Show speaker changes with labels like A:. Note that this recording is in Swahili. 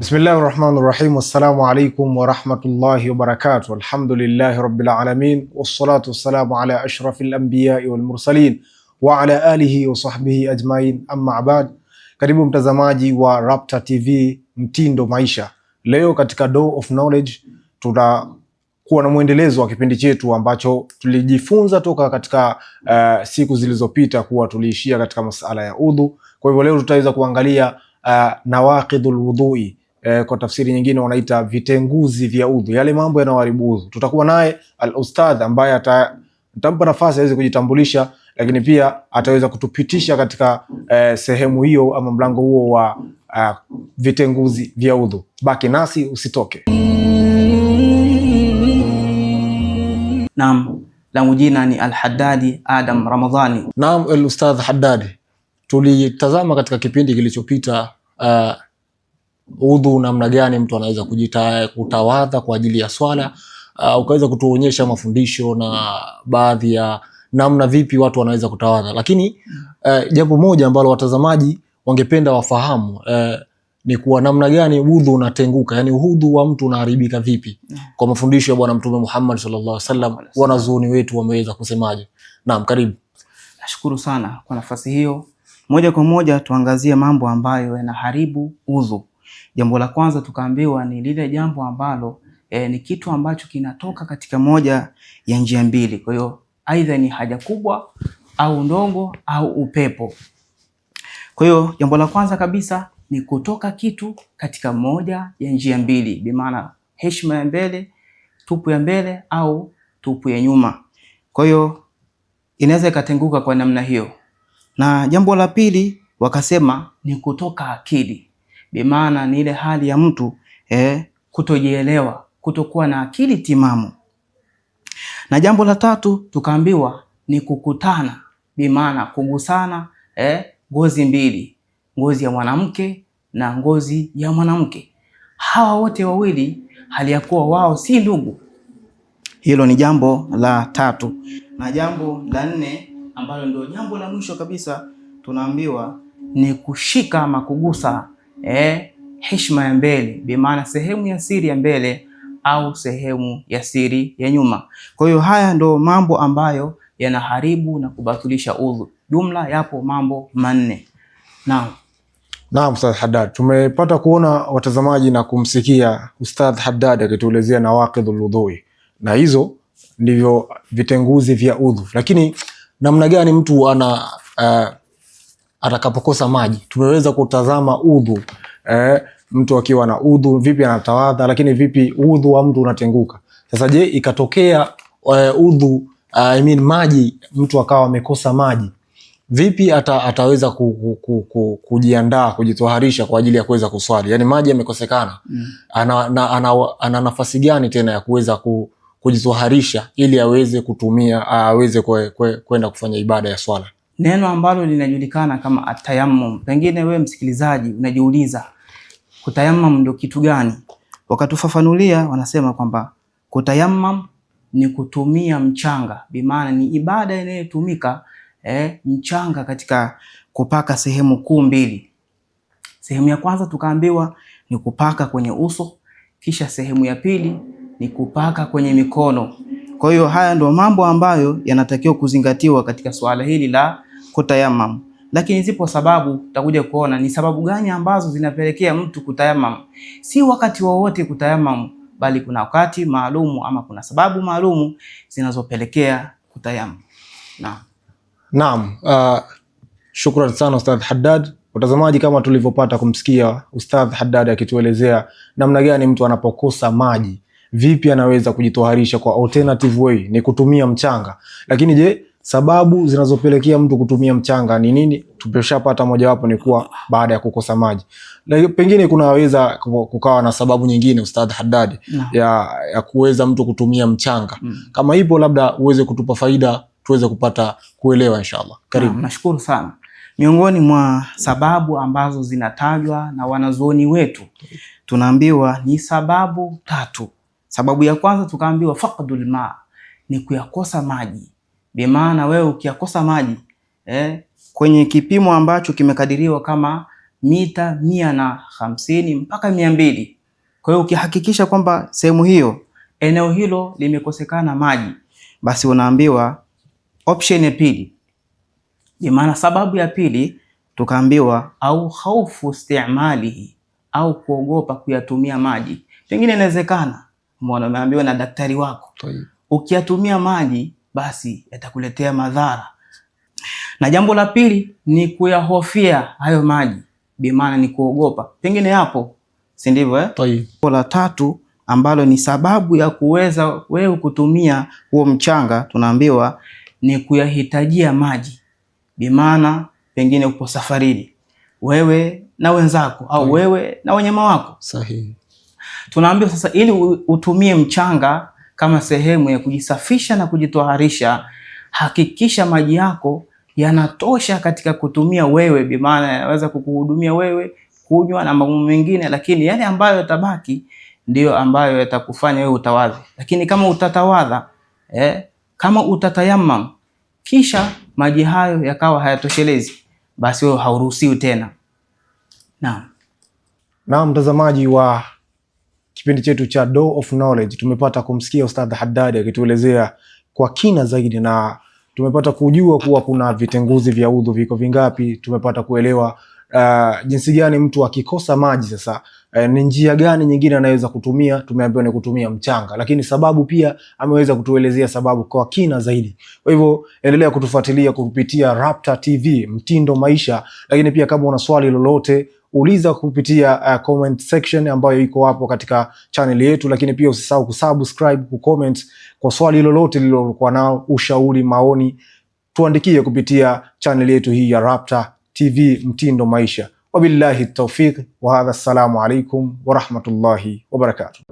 A: Bismillahirrahmanirrahim. Assalamu alaikum wa rahmatullahi wa barakatuh. Alhamdulillahi rabbil alamin. Wassalatu wassalamu ala ashrafil anbiya'i wal mursalin wa ala alihi wa sahbihi ajmain. Amma ba'd. Karibu mtazamaji wa Raptor TV Mtindo Maisha. Leo katika Door of Knowledge tutakuwa na mwendelezo wa kipindi chetu ambacho tulijifunza toka katika siku zilizopita kuwa tuliishia katika masala ya udhu. Kwa hivyo leo tutaweza kuangalia nawaqidul wudhui. Kwa tafsiri nyingine wanaita vitenguzi vya udhu, yale mambo yanayoharibu udhu. Tutakuwa naye al-ustadh ambaye atampa nafasi aweze kujitambulisha, lakini pia ataweza kutupitisha katika sehemu hiyo ama mlango huo wa vitenguzi vya udhu. Baki nasi, usitoke.
B: Naam, langu jina ni Al-Haddadi Adam Ramadhani.
A: Naam, al-ustadh Haddadi, tulitazama katika kipindi kilichopita udhu namna gani mtu anaweza kutawadha kwa ajili ya swala. Ukaweza kutuonyesha mafundisho na baadhi ya namna vipi watu wanaweza kutawadha, lakini jambo moja ambalo watazamaji wangependa wafahamu ni kuwa namna gani udhu unatenguka, yani udhu wa mtu unaharibika vipi kwa mafundisho ya Bwana Mtume Muhammad sallallahu alaihi wasallam. Wanazuoni wetu wameweza kusemaje? Naam, karibu.
B: Nashukuru sana kwa nafasi hiyo. Moja kwa moja tuangazie mambo ambayo yanaharibu udhu. Jambo la kwanza tukaambiwa ni lile jambo ambalo ni kitu ambacho kinatoka katika moja ya njia mbili. Kwa hiyo aidha ni haja kubwa au ndogo au upepo. Kwa hiyo jambo la kwanza kabisa ni kutoka kitu katika moja ya njia mbili, bi maana heshima ya mbele, tupu ya mbele au tupu ya nyuma. Kwa hiyo inaweza ikatenguka kwa namna hiyo. Na jambo la pili wakasema ni kutoka akili. Bi maana ni ile hali ya mtu kutojielewa, kutokuwa na akili timamu. Na jambo la tatu tukaambiwa ni kukutana, bi maana kugusana ngozi mbili, ngozi ya mwanamke na ngozi ya mwanamke. Hawa wote wawili hali ya kuwa wao si ndugu. Hilo ni jambo la tatu. Na jambo la nne ambalo ndio jambo la mwisho kabisa tunaambiwa ni kushika ama kugusa heshima ya mbele, bi maana sehemu ya siri ya mbele au sehemu ya siri ya nyuma. Kwa hiyo haya ndo mambo ambayo yanaharibu na kubatilisha udhu. Jumla yapo mambo manne.
A: Naam, Ustadh Haddad, tumepata kuona watazamaji na kumsikia Ustadh Haddad akituelezea nawaqidul wudhui, na hizo ndivyo vitenguzi vya udhu. Lakini namna gani mtu atakapokosa maji? Tumeweza kutazama udhu, mtu akiwa na udhu vipi anatawadha, lakini vipi udhu wa mtu unatenguka. Sasa je, ikatokea udhu maji, mtu akawa amekosa maji, vipi ataweza kujiandaa, kujitoharisha kwa ajili ya kuweza kuswali? Yani maji yamekosekana, ana nafasi gani tena ya kuweza kujitoharisha ili aweze kutumia, aweze kwenda kufanya ibada ya swala?
B: Neno ambalo linajulikana kama atayammum. Pengine wewe msikilizaji unajiuliza kutayammum ndio kitu gani? Wakatufafanulia, wanasema kwamba kutayammum ni kutumia mchanga, bi maana ni ibada inayotumika mchanga katika kupaka sehemu kuu mbili. Sehemu ya kwanza tukaambiwa ni kupaka kwenye uso, kisha sehemu ya pili ni kupaka kwenye mikono. Kwa hiyo haya ndio mambo ambayo yanatakiwa kuzingatiwa katika swala hili la kutayammum. Lakini zipo sababu, tutakuja kuona ni sababu gani ambazo zinapelekea mtu kutayammum. Si wakati wowote kutayammum, bali kuna wakati maalumu ama kuna sababu maalumu zinazopelekea kutayammum.
A: Naam, shukran sana Ustadh Haddad. Watazamaji, kama tulivyopata kumsikia Ustadh Haddad akituelezea namna gani mtu anapokosa maji vipi anaweza kujitoharisha kwa alternative way, ni kutumia mchanga. Lakini je, sababu zinazopelekea mtu kutumia mchanga ni nini? Tumeshapata mojawapo ni kuwa baada ya kukosa maji. Lakini pengine kunaweza kukawa na sababu nyingine Ustadh Haddad ya kuweza mtu kutumia mchanga. Kama ipo, labda uweze kutupa faida tuweze kupata kuelewa inshallah. Karibu.
B: Nashukuru sana. Miongoni mwa sababu ambazo zinatajwa na wanazuoni wetu tunaambiwa ni sababu tatu. Sababu ya kwanza tukaambiwa faqdul ma, ni kuyakosa maji. Bi maana wewe ukiyakosa maji kwenye kipimo ambacho kimekadiriwa kama mita 150 mpaka 200. Kwa hiyo ukihakikisha kwamba sehemu hiyo, eneo hilo limekosekana maji, basi unaambiwa option ya pili. Ni maana sababu ya pili tukaambiwa au khaufu istimalihi, au kuogopa kuyatumia maji. Pengine inawezekana umeambiwa na daktari wako, ukiyatumia maji basi yatakuletea madhara. Na jambo la pili ni kuyahofia hayo maji, bi maana ni kuogopa. Pengine hapo, si ndivyo La tatu ambalo ni sababu ya kuweza wewe kutumia huo mchanga, tunaambiwa ni kuyahitajia maji. Bi maana pengine upo safarini, wewe na wenzako au wewe na wanyama wako.
A: Sahihi.
B: Tunaambiwa sasa, ili utumie mchanga kama sehemu ya kujisafisha na kujitoharisha, hakikisha maji yako yanatosha katika kutumia wewe, bi maana yanaweza kukuhudumia wewe, kunywa na mambo mengine, lakini yale ambayo yatabaki ndiyo ambayo yatakufanya wewe utawadhi. Lakini kama utatawadha, kama utatayamam, kisha maji hayo yakawa hayatoshelezi, basi wewe hauruhusiwi tena.
A: Naam, mtazamaji wa kipindi chetu cha Door of Knowledge, tumepata kumsikia Ustadh Haddad akituelezea kwa kina zaidi, na tumepata kujua kuwa kuna vitenguzi vya udhu viko vingapi. Tumepata kuelewa jinsi gani mtu akikosa maji sasa ni njia gani nyingine anaweza kutumia. Tumeambiwa ni kutumia mchanga, lakini sababu pia ameweza kutuelezea sababu kwa kina zaidi. Kwa hivyo endelea kutufuatilia kupitia Rapta TV Mtindo Maisha, lakini pia kama una swali lolote uliza kupitia comment section ambayo iko hapo katika channel yetu, lakini pia usisahau kusubscribe, kucomment kwa swali lolote lilokuwa nao, ushauri, maoni, tuandikie kupitia channel yetu hii ya Rapta TV Mtindo Maisha. Wabillahi tawfiq wa hadha, assalamu alaikum wa rahmatullahi wa barakatuh.